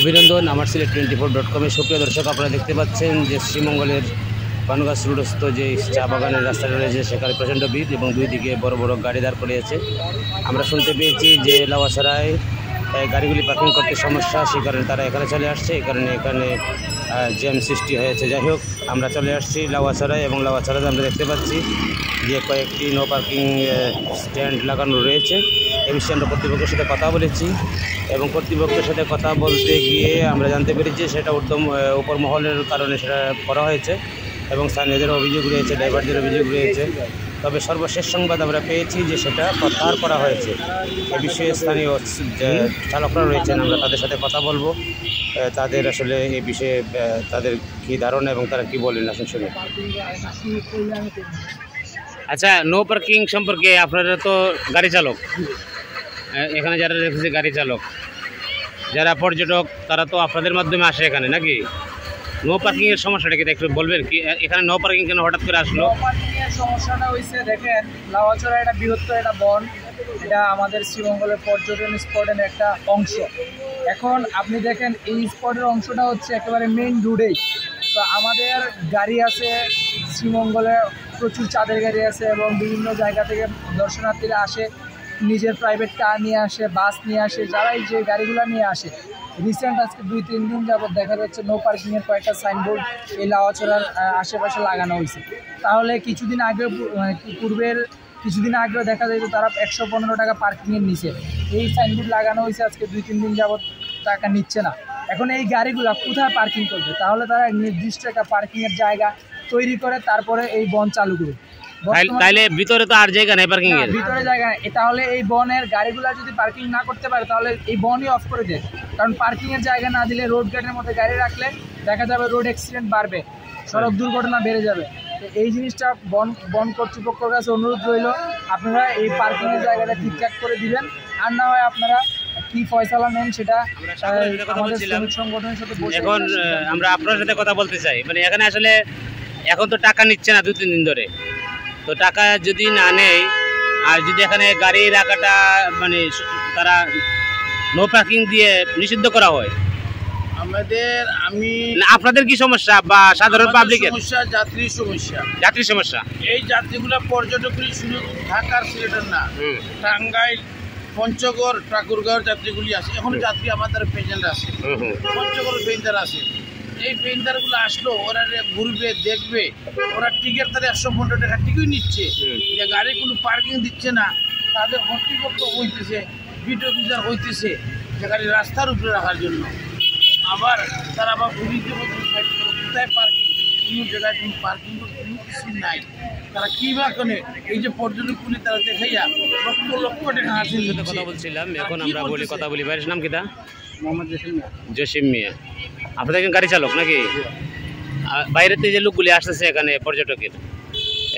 অভিনন্দন আমার সিলেট 24.com-এর সুপ্রিয় দর্শক, আপনারা দেখতে পাচ্ছেন যে শ্রীমঙ্গলের পানগাছ রোডস্থ যে চা বাগানের রাস্তাটা রয়েছে সেখানে প্রচণ্ড ভিড় এবং দুই দিকে বড় বড় গাড়ি দাঁড় করিয়েছে। আমরা শুনতে পেয়েছি যে লাউয়াছড়ায় গাড়িগুলি পার্কিং করতে সমস্যা, সেই কারণে তারা এখানে চলে আসছে, এই কারণে এখানে জ্যাম সৃষ্টি হয়েছে। যাই হোক, আমরা চলে আসছি লাউয়াছড়ায় এবং লাউয়াছড়াতে আমরা দেখতে পাচ্ছি যে কয়েকটি নো পার্কিং স্ট্যান্ড লাগানো রয়েছে। এই বিষয়ে আমরা কর্তৃপক্ষের সাথে কথা বলেছি এবং কর্তৃপক্ষের সাথে কথা বলতে গিয়ে আমরা জানতে পেরেছি সেটা উপর মহলের কারণে সেটা করা হয়েছে এবং স্থানীয়দের অভিযোগ রয়েছে, ড্রাইভারদের অভিযোগ রয়েছে। তবে সর্বশেষ সংবাদ আমরা পেয়েছি যে সেটা প্রত্যাহার করা হয়েছে। এ বিষয়ে স্থানীয় চালকরা রয়েছেন, আমরা তাদের সাথে কথা বলবো, তাদের আসলে এই বিষয়ে তাদের কী ধারণা এবং তারা কী বলেন আসুন শুনে। আচ্ছা, নো পার্কিং সম্পর্কে আপনারা তো গাড়ি চালক, এখানে যারা রেখেছে গাড়ি চালক, যারা পর্যটক, তারা তো আপনাদের মাধ্যমে আসে এখানে নাকি? নো পার্কিং এর সমস্যাটা কি একটু বলবেন কি? এখানে নো পার্কিং কেন হঠাৎ করে আসলো? নো পার্কিং এর সমস্যাটা হইছে, দেখেন লাউয়াছড়া এটা বৃহত্তর একটা বন, এটা আমাদের শ্রীমঙ্গলের পর্যটন স্পটের একটা অংশ। এখন আপনি দেখেন এই স্পটের অংশটা হচ্ছে একেবারে মেইন রোডেই। তো আমাদের গাড়ি আছে শ্রীমঙ্গলে, প্রচুর চাঁদের গাড়ি আছে এবং বিভিন্ন জায়গা থেকে দর্শনার্থীরা আসে, নিজের প্রাইভেট কার নিয়ে আসে, বাস নিয়ে আসে, যারা এই যে গাড়িগুলো নিয়ে আসে। রিসেন্ট আজকে 2-3 দিন যাবত দেখা যাচ্ছে নো পার্কিংয়ের কয়েকটা সাইনবোর্ড এই লাউয়াছড়ার আশেপাশে লাগানো হয়েছে। তাহলে কিছুদিন আগেও দেখা যায় যে তারা 115 টাকা পার্কিংয়ের নিচে এই সাইনবোর্ড লাগানো হয়েছে, আজকে 2-3 দিন যাবত টাকা নিচ্ছে না। এখন এই গাড়িগুলো কোথায় পার্কিং করবে? তাহলে তারা নির্দিষ্ট একটা পার্কিংয়ের জায়গা তৈরি করে তারপরে এই বন চালু করবে। তাইলে ভিতরে তো আর জায়গা নেই পার্কিং এর, ভিতরে জায়গা নেই। তাহলে এই বনের গাড়িগুলো যদি পার্কিং না করতে পারে তাহলে এই বনই অফ করে দেয়, কারণ পার্কিং এর জায়গা না দিলে রোড গেটের মধ্যে গাড়ি রাখলে দেখা যাবে রোড অ্যাক্সিডেন্ট বাড়বে, সড়ক দুর্ঘটনা বেড়ে যাবে। তো এই জিনিসটা বন কর্তৃপক্ষের কাছে অনুরোধ রইল, আপনারা এই পার্কিং এর জায়গাটা ঠিকঠাক করে দিবেন, আর না হয় আপনারা কি ফয়সালা নেন সেটা আমাদের শ্রমিক সংগঠনের সাথে বসে। এখন আমরা আপনার সাথে কথা বলতে চাই, মানে এখানে আসলে এখন তো টাকা নিচ্ছে না 2-3 দিন ধরে, তো টাকা যদি না নেয় আর যদি এখানে গাড়ি রাখাটা মানে তারা নো পার্কিং দিয়ে নিষিদ্ধ করা হয়, আপনাদের কি সমস্যা বা সাধারণ পাবলিকের সমস্যা? যাত্রী সমস্যা। এই যাত্রীগুলা পর্যটকগুলি শুধু ঢাকার সিলেটের না, টাঙ্গাইল, পঞ্চগড়, ঠাকুরগাঁওয়ের যাত্রীগুলি আছে। এখন যাত্রী আমাদের পেজেন্ট আছে, পঞ্চগড়ের পেইন্টার আছে। এই পেইন্টারগুলো আসলো, ওরা ঘুরবে, দেখবে, ওরা টিকিট তাদের 115 টাকা টিকিট নিচ্ছে, যে গাড়ি কোনো পার্কিং দিচ্ছে না, তাদের কর্তৃপক্ষ হইতেছে, বিট অফিসার হইতেছে যে গাড়ি রাস্তার উপরে রাখার জন্য। আবার তারা আবার পুলিশকে কোথায় পার্কিং, কোনো জায়গায় কোনো পার্কিং কোনো কিছু নাই। তারা কীভাবে এই যে পর্যটক পুলিশ তারা দেখাইয়া লক্ষ লক্ষ টাকা হাসিল সাথে কথা বলছিলাম। এখন আমরা কথা বলি, ভাইয়ের নাম কিটা? মোহাম্মদ জসিম মিয়া। আপনাদের গাড়ি চালক নাকি? বাইরেতে যে লোকগুলি আসতেছে এখানে পর্যটকের,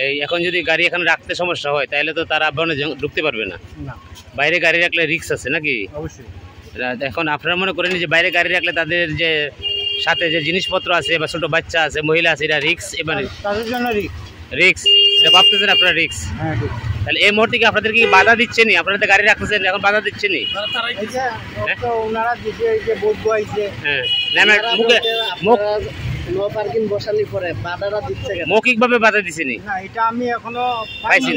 এই এখন যদি গাড়ি এখানে রাখতে সমস্যা হয় তাহলে তো তারা বনে ঢুকতে পারবে না। বাইরে গাড়ি রাখলে রিস্ক আছে নাকি? অবশ্যই। এখন আপনারা মনে করেন যে বাইরে গাড়ি রাখলে তাদের যে সাথে যে জিনিসপত্র আছে বা ছোট বাচ্চা আছে, মহিলা আছে, এটা রিস্ক, এবারে তাদের জন্য রিস্ক এটা ভাবতেছেন আপনারা রিস্ক? হ্যাঁ। তাহলে এই মুহূর্তে কি আপনাদের কি বাধা দিচ্ছে নি? আপনাদের গাড়ি রাখতেছেন এখন বাধা দিচ্ছে নি? ওনারা দিচ্ছে যে বলবো যে হ্যাঁ, পার্কিং বসালি পরে বাধাটা দিচ্ছে, মৌখিকভাবে বাধা দিচ্ছে নি? না, এটা আমি এখনো পাইছি,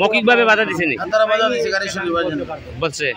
মৌখিকভাবে বাধা দিচ্ছে নি তারা বাধা দিচ্ছে গাড়ি শুরু বলছে।